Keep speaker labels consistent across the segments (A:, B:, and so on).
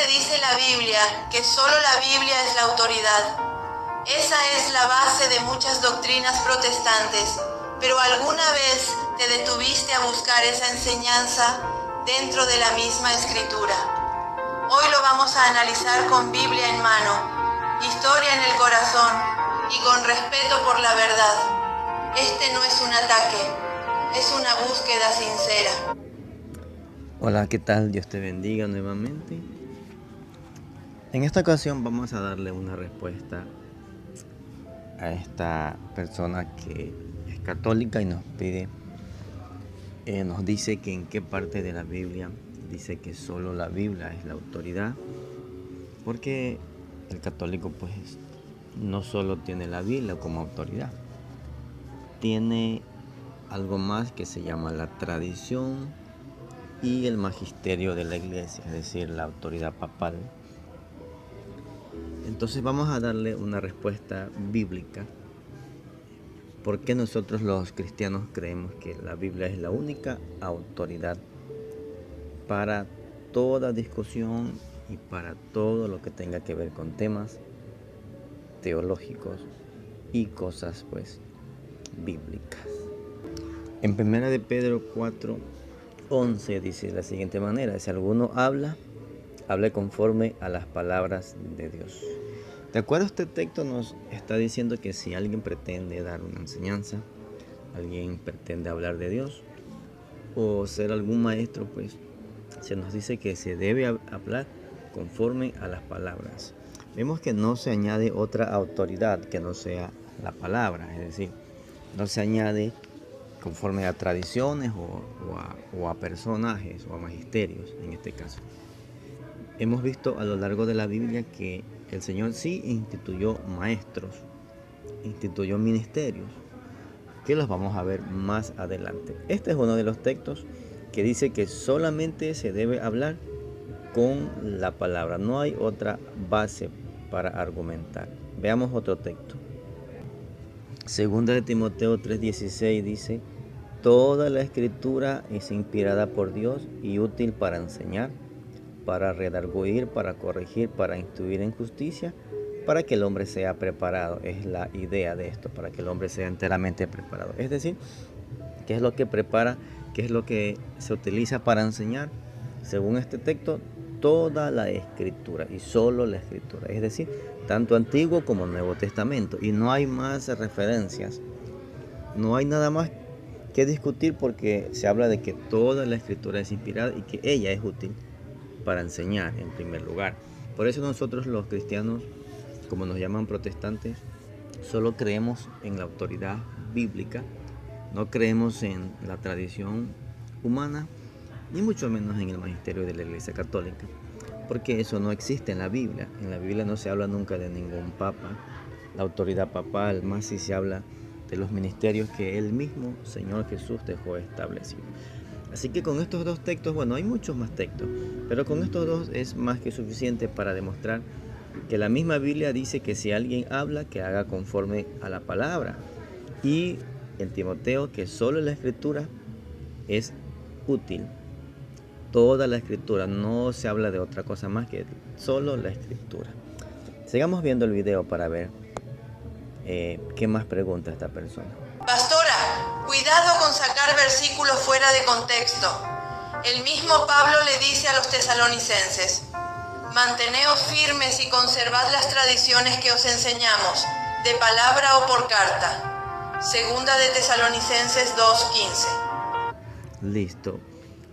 A: le dice la Biblia que solo la Biblia es la autoridad. Esa es la base de muchas doctrinas protestantes, pero ¿alguna vez te detuviste a buscar esa enseñanza dentro de la misma Escritura? Hoy lo vamos a analizar con Biblia en mano, historia en el corazón y con respeto por la verdad. Este no es un ataque, es una búsqueda sincera.
B: Hola, ¿qué tal? Dios te bendiga nuevamente. En esta ocasión vamos a darle una respuesta a esta persona que es católica y nos dice que en qué parte de la Biblia dice que solo la Biblia es la autoridad, porque el católico pues no solo tiene la Biblia como autoridad, tiene algo más que se llama la tradición y el magisterio de la iglesia, es decir, la autoridad papal. Entonces vamos a darle una respuesta bíblica. ¿Por qué nosotros los cristianos creemos que la Biblia es la única autoridad para toda discusión y para todo lo que tenga que ver con temas teológicos y cosas pues bíblicas? En 1 de Pedro 4:11 dice de la siguiente manera: si alguno hable conforme a las palabras de Dios. De acuerdo a este texto nos está diciendo que si alguien pretende dar una enseñanza, alguien pretende hablar de Dios o ser algún maestro, pues se nos dice que se debe hablar conforme a las palabras. Vemos que no se añade otra autoridad que no sea la palabra, es decir, no se añade conforme a tradiciones o a personajes o a magisterios en este caso. Hemos visto a lo largo de la Biblia que el Señor sí instituyó maestros, instituyó ministerios, que los vamos a ver más adelante. Este es uno de los textos que dice que solamente se debe hablar con la palabra, no hay otra base para argumentar. Veamos otro texto. Segunda de Timoteo 3:16 dice: toda la escritura es inspirada por Dios y útil para enseñar, para redarguir, para corregir, para instruir en justicia, para que el hombre sea preparado. Es la idea de esto, para que el hombre sea enteramente preparado. Es decir, ¿qué es lo que prepara? ¿Qué es lo que se utiliza para enseñar? Según este texto, toda la escritura y solo la escritura. Es decir, tanto Antiguo como Nuevo Testamento. Y no hay más referencias. No hay nada más que discutir porque se habla de que toda la escritura es inspirada y que ella es útil para enseñar en primer lugar. Por eso nosotros los cristianos, como nos llaman protestantes, solo creemos en la autoridad bíblica, no creemos en la tradición humana, ni mucho menos en el magisterio de la Iglesia Católica, porque eso no existe en la Biblia. En la Biblia no se habla nunca de ningún papa, la autoridad papal, más si se habla de los ministerios que el mismo Señor Jesús dejó establecido. Así que con estos dos textos, bueno, hay muchos más textos, pero con estos dos es más que suficiente para demostrar que la misma Biblia dice que si alguien habla, que haga conforme a la palabra. Y en Timoteo, que solo la escritura es útil. Toda la escritura, no se habla de otra cosa más que solo la escritura. Sigamos viendo el video para ver qué más pregunta esta persona.
A: Pastora, cuidado con sacar versículos fuera de contexto. El mismo Pablo le dice a los tesalonicenses: manteneos firmes y conservad las tradiciones que os enseñamos, de palabra o por carta. Segunda de Tesalonicenses 2:15.
B: Listo.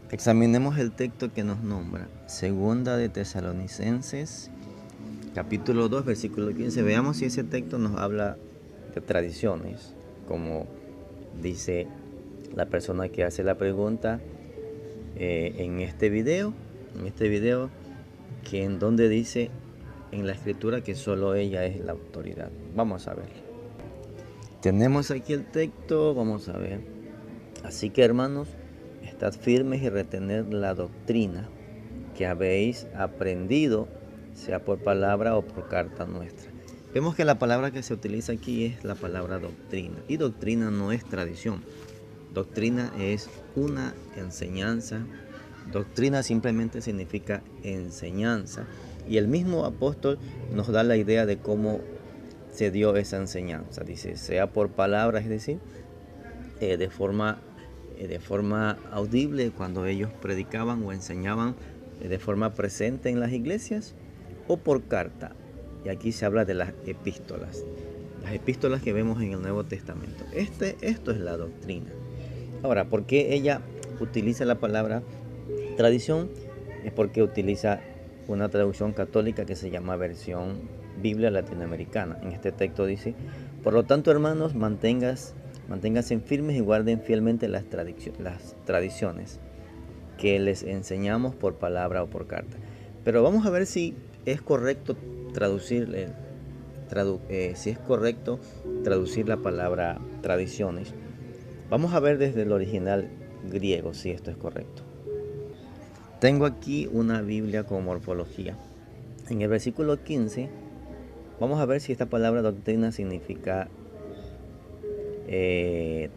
B: Examinemos el texto que nos nombra. Segunda de Tesalonicenses, capítulo 2, versículo 15. Veamos si ese texto nos habla de tradiciones, como dice la persona que hace la pregunta en este video, que en donde dice en la escritura que solo ella es la autoridad. Vamos a ver. Tenemos aquí el texto, vamos a ver. Así que, hermanos, estad firmes y retened la doctrina que habéis aprendido, sea por palabra o por carta nuestra. Vemos que la palabra que se utiliza aquí es la palabra doctrina. Y doctrina no es tradición. Doctrina es una enseñanza Doctrina simplemente significa enseñanza. Y el mismo apóstol nos da la idea de cómo se dio esa enseñanza. Dice, sea por palabras, es decir, de forma audible cuando ellos predicaban o enseñaban de forma presente en las iglesias, o por carta. Y aquí se habla de las epístolas que vemos en el Nuevo Testamento. Esto es la doctrina. Ahora, ¿por qué ella utiliza la palabra tradición? Es porque utiliza una traducción católica que se llama versión Biblia latinoamericana. En este texto dice, por lo tanto, hermanos, manténganse firmes y guarden fielmente las tradiciones que les enseñamos por palabra o por carta. Pero vamos a ver si es correcto traducir la palabra tradiciones. Vamos a ver desde el original griego si esto es correcto. Tengo aquí una Biblia con morfología. En el versículo 15, vamos a ver si esta palabra doctrina significa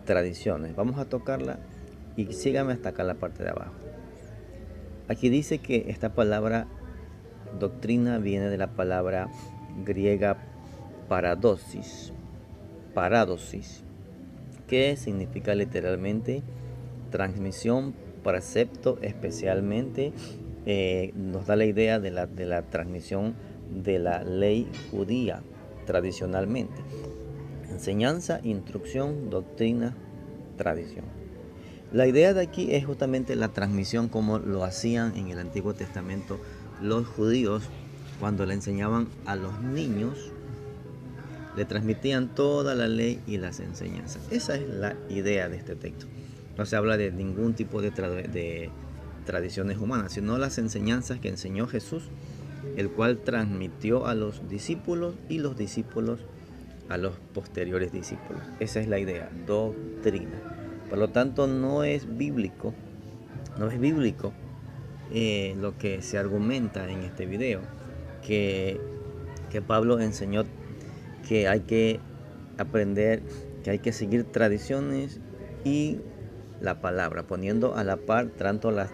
B: tradiciones. Vamos a tocarla y sígame hasta acá la parte de abajo. Aquí dice que esta palabra doctrina viene de la palabra griega paradosis, que significa literalmente transmisión, precepto, especialmente nos da la idea de la transmisión de la ley judía tradicionalmente. Enseñanza, instrucción, doctrina, tradición. La idea de aquí es justamente la transmisión como lo hacían en el Antiguo Testamento los judíos cuando le enseñaban a los niños, le transmitían toda la ley y las enseñanzas. Esa es la idea de este texto. No se habla de ningún tipo de tradiciones humanas, sino las enseñanzas que enseñó Jesús, el cual transmitió a los discípulos y los discípulos a los posteriores discípulos. Esa es la idea, doctrina. Por lo tanto, no es bíblico lo que se argumenta en este video, que Pablo enseñó que hay que aprender, que hay que seguir tradiciones y la palabra, poniendo a la par tanto las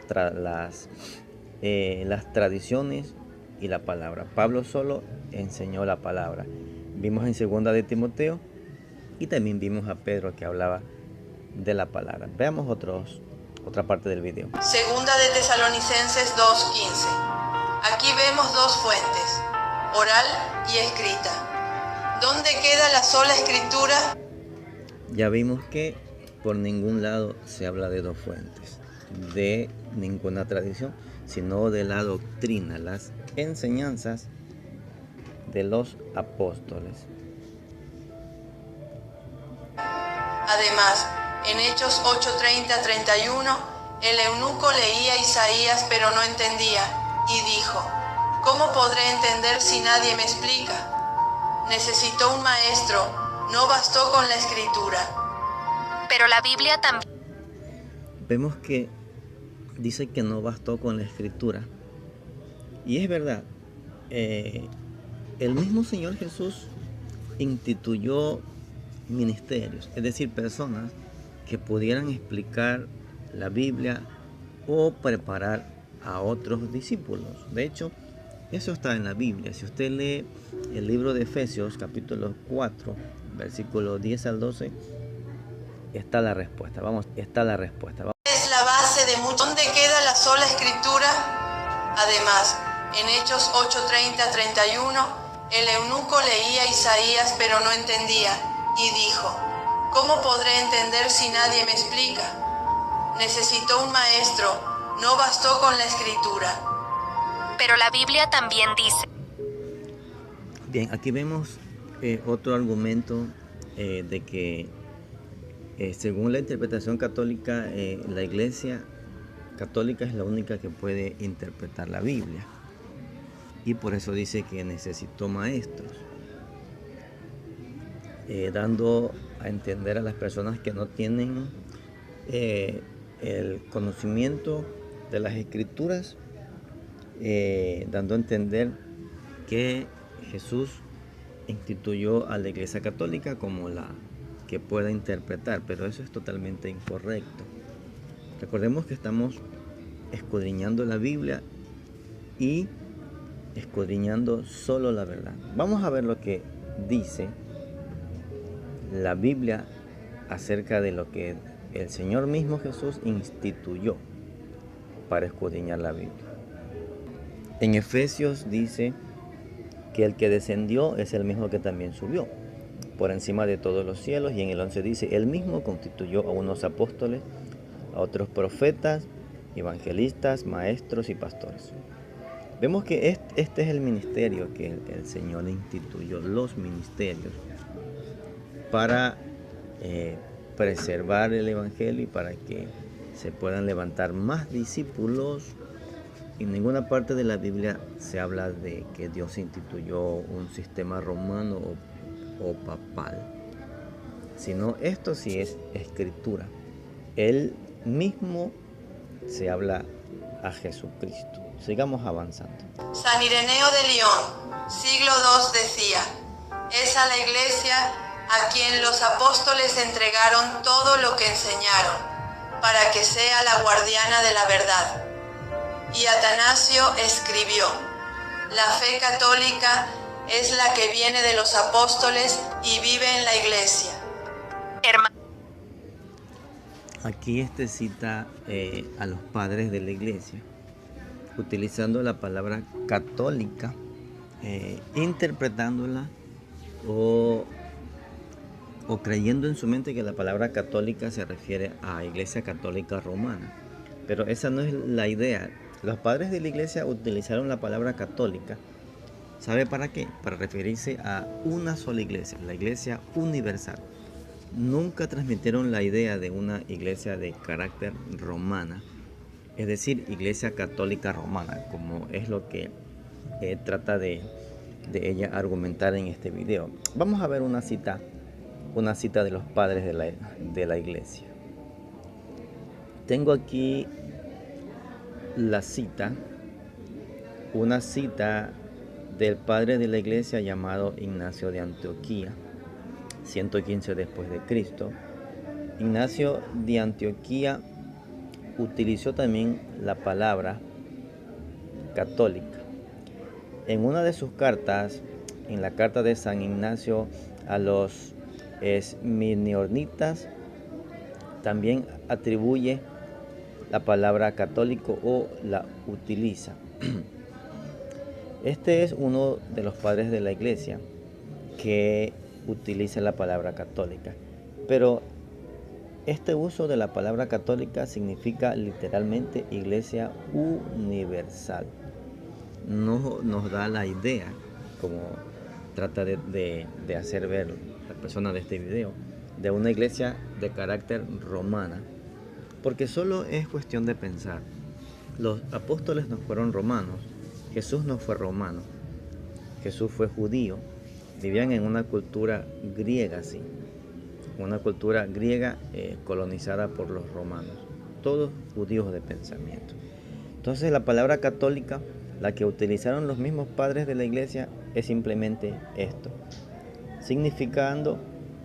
B: tradiciones y la palabra. Pablo solo enseñó la palabra. Vimos en 2 de Timoteo y también vimos a Pedro que hablaba de la palabra. Veamos otra parte del video.
A: Segunda de Tesalonicenses 2:15. Aquí vemos dos fuentes, oral y escrita. ¿Dónde queda la sola escritura?
B: Ya vimos que por ningún lado se habla de dos fuentes, de ninguna tradición, sino de la doctrina, las enseñanzas de los apóstoles.
A: Además, en Hechos 8:30-31, el eunuco leía Isaías pero no entendía y dijo, ¿cómo podré entender si nadie me explica? Necesitó un maestro, no bastó con la escritura.
C: Pero la Biblia también.
B: Vemos que dice que no bastó con la escritura. Y es verdad, el mismo Señor Jesús instituyó ministerios, es decir, personas que pudieran explicar la Biblia o preparar a otros discípulos. De hecho, eso está en la Biblia. Si usted lee el libro de Efesios, capítulo 4, versículos 10 al 12, está la respuesta.
A: Es la base de mucho. ¿Dónde queda la sola escritura? Además, en Hechos 8:30-31, el eunuco leía Isaías pero no entendía y dijo, ¿cómo podré entender si nadie me explica? Necesitó un maestro, no bastó con la escritura.
C: Pero la Biblia también dice.
B: Bien, aquí vemos otro argumento de que según la interpretación católica, la Iglesia católica es la única que puede interpretar la Biblia. Y por eso dice que necesitó maestros, dando a entender a las personas que no tienen el conocimiento de las Escrituras, dando a entender que Jesús instituyó a la Iglesia Católica como la que pueda interpretar, pero eso es totalmente incorrecto. Recordemos que estamos escudriñando la Biblia y escudriñando solo la verdad. Vamos a ver lo que dice la Biblia acerca de lo que el Señor mismo Jesús instituyó para escudriñar la Biblia. En Efesios dice que el que descendió es el mismo que también subió por encima de todos los cielos, y en el 11 dice, él mismo constituyó a unos apóstoles, a otros profetas, evangelistas, maestros y pastores. Vemos que este es el ministerio que el Señor instituyó, los ministerios, para preservar el evangelio y para que se puedan levantar más discípulos. En ninguna parte de la Biblia se habla de que Dios instituyó un sistema romano o papal, sino esto sí es escritura. Él mismo se habla a Jesucristo. Sigamos avanzando.
A: San Ireneo de León, siglo II, decía, es a la iglesia a quien los apóstoles entregaron todo lo que enseñaron, para que sea la guardiana de la verdad. Y Atanasio escribió, la fe católica es la que viene de los apóstoles y vive en la iglesia.
B: Aquí cita a los padres de la iglesia, utilizando la palabra católica, interpretándola o creyendo en su mente que la palabra católica se refiere a Iglesia Católica Romana. Pero esa no es la idea. Los padres de la iglesia utilizaron la palabra católica. ¿Sabe para qué? Para referirse a una sola iglesia, la iglesia universal. Nunca transmitieron la idea de una iglesia de carácter romana, es decir, iglesia católica romana, como es lo que trata de ella argumentar en este video. Vamos a ver una cita de los padres de la iglesia. Tengo aquí una cita del padre de la iglesia llamado Ignacio de Antioquía, 115 después de Cristo. Ignacio de Antioquía utilizó también la palabra católica. En una de sus cartas, en la carta de San Ignacio a los esmirnionitas, también atribuye la palabra católico o la utiliza. Este es uno de los padres de la iglesia que utiliza la palabra católica, pero este uso de la palabra católica significa literalmente iglesia universal. No nos da la idea, como trata de hacer ver la persona de este video, de una iglesia de carácter romana, porque solo es cuestión de pensar. Los apóstoles no fueron romanos, Jesús no fue romano, Jesús fue judío, vivían en una cultura griega, sí, una cultura griega colonizada por los romanos, todos judíos de pensamiento. Entonces la palabra católica, la que utilizaron los mismos padres de la iglesia, es simplemente esto, significando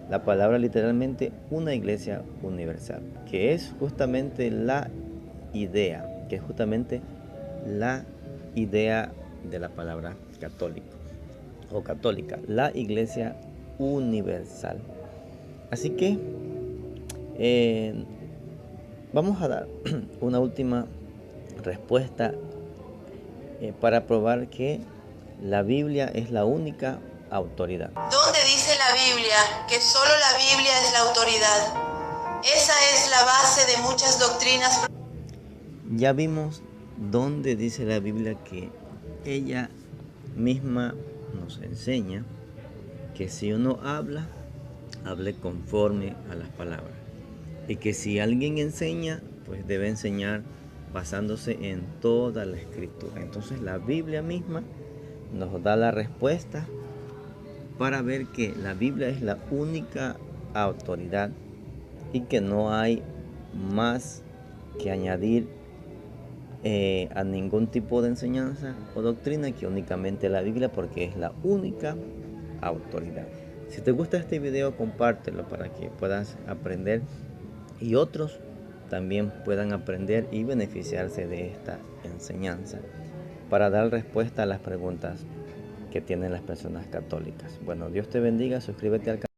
B: la palabra literalmente una iglesia universal, que es justamente la idea, de la palabra católico o católica, la iglesia universal. Así que vamos a dar una última respuesta para probar que la Biblia es la única autoridad.
A: ¿Dónde dice la Biblia que solo la Biblia es la autoridad? Esa es la base de muchas doctrinas.
B: Ya vimos dónde dice la Biblia que ella misma nos enseña que si uno hable conforme a las palabras, y que si alguien enseña, pues debe enseñar basándose en toda la escritura. Entonces la Biblia misma nos da la respuesta para ver que la Biblia es la única autoridad y que no hay más que añadir a ningún tipo de enseñanza o doctrina que únicamente la Biblia, porque es la única autoridad. Si te gusta este video, compártelo para que puedas aprender y otros también puedan aprender y beneficiarse de esta enseñanza para dar respuesta a las preguntas que tienen las personas católicas. Bueno, Dios te bendiga, suscríbete al canal.